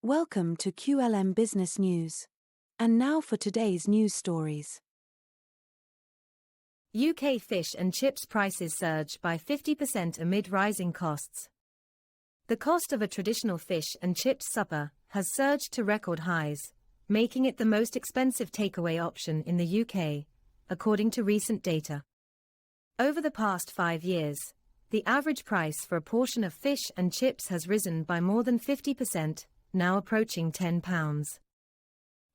Welcome to QLM Business News. And now for today's news stories. UK fish and chips prices surge by 50% amid rising costs. The cost of a traditional fish and chips supper has surged to record highs, making it the most expensive takeaway option in the UK, according to recent data. Over the past 5 years, the average price for a portion of fish and chips has risen by more than 50%, now approaching £10.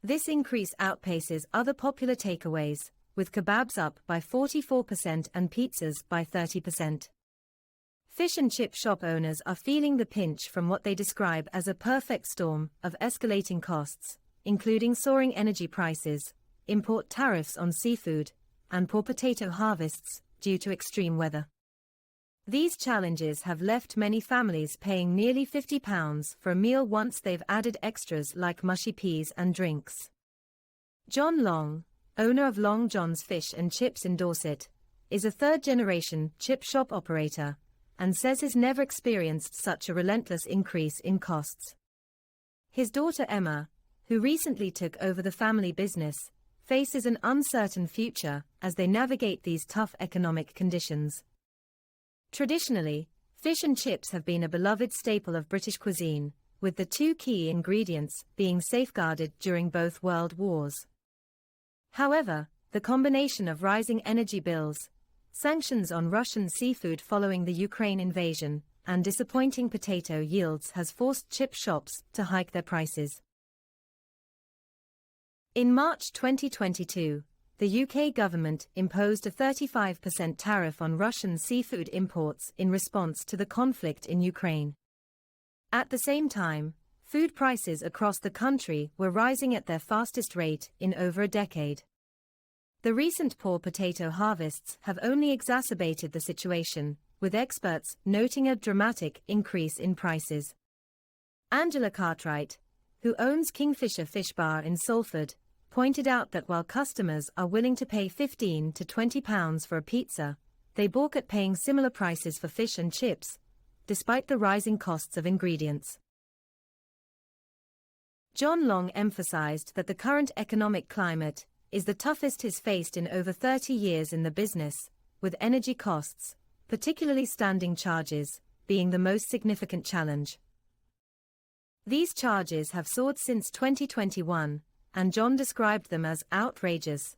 This increase outpaces other popular takeaways, with kebabs up by 44% and pizzas by 30%. Fish and chip shop owners are feeling the pinch from what they describe as a perfect storm of escalating costs, including soaring energy prices, import tariffs on seafood, and poor potato harvests due to extreme weather. These challenges have left many families paying nearly £50 for a meal once they've added extras like mushy peas and drinks. John Long, owner of Long John's Fish and Chips in Dorset, is a third-generation chip shop operator and says he's never experienced such a relentless increase in costs. His daughter Emma, who recently took over the family business, faces an uncertain future as they navigate these tough economic conditions. Traditionally, fish and chips have been a beloved staple of British cuisine, with the two key ingredients being safeguarded during both world wars. However, the combination of rising energy bills, sanctions on Russian seafood following the Ukraine invasion, and disappointing potato yields has forced chip shops to hike their prices. In March 2022, the UK government imposed a 35% tariff on Russian seafood imports in response to the conflict in Ukraine. At the same time, food prices across the country were rising at their fastest rate in over a decade. The recent poor potato harvests have only exacerbated the situation, with experts noting a dramatic increase in prices. Angela Cartwright, who owns Kingfisher Fish Bar in Salford, pointed out that while customers are willing to pay £15 to £20 for a pizza, they balk at paying similar prices for fish and chips, despite the rising costs of ingredients. John Long emphasized that the current economic climate is the toughest he's faced in over 30 years in the business, with energy costs, particularly standing charges, being the most significant challenge. These charges have soared since 2021, and John described them as outrageous,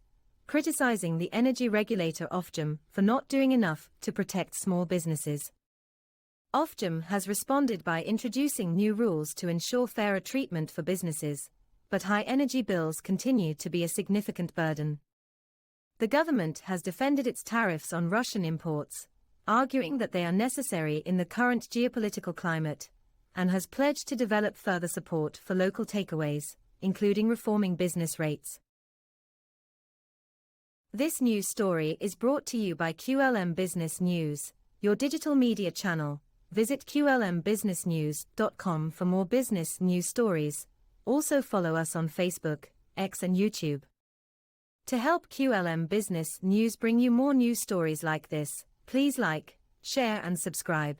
criticizing the energy regulator Ofgem for not doing enough to protect small businesses. Ofgem has responded by introducing new rules to ensure fairer treatment for businesses, but high energy bills continue to be a significant burden. The government has defended its tariffs on Russian imports, arguing that they are necessary in the current geopolitical climate, and has pledged to develop further support for local takeaways, including reforming business rates. This news story is brought to you by QLM Business News, your digital media channel. Visit qlmbusinessnews.com for more business news stories. Also follow us on Facebook, X and YouTube. To help QLM Business News bring you more news stories like this, please like, share and subscribe.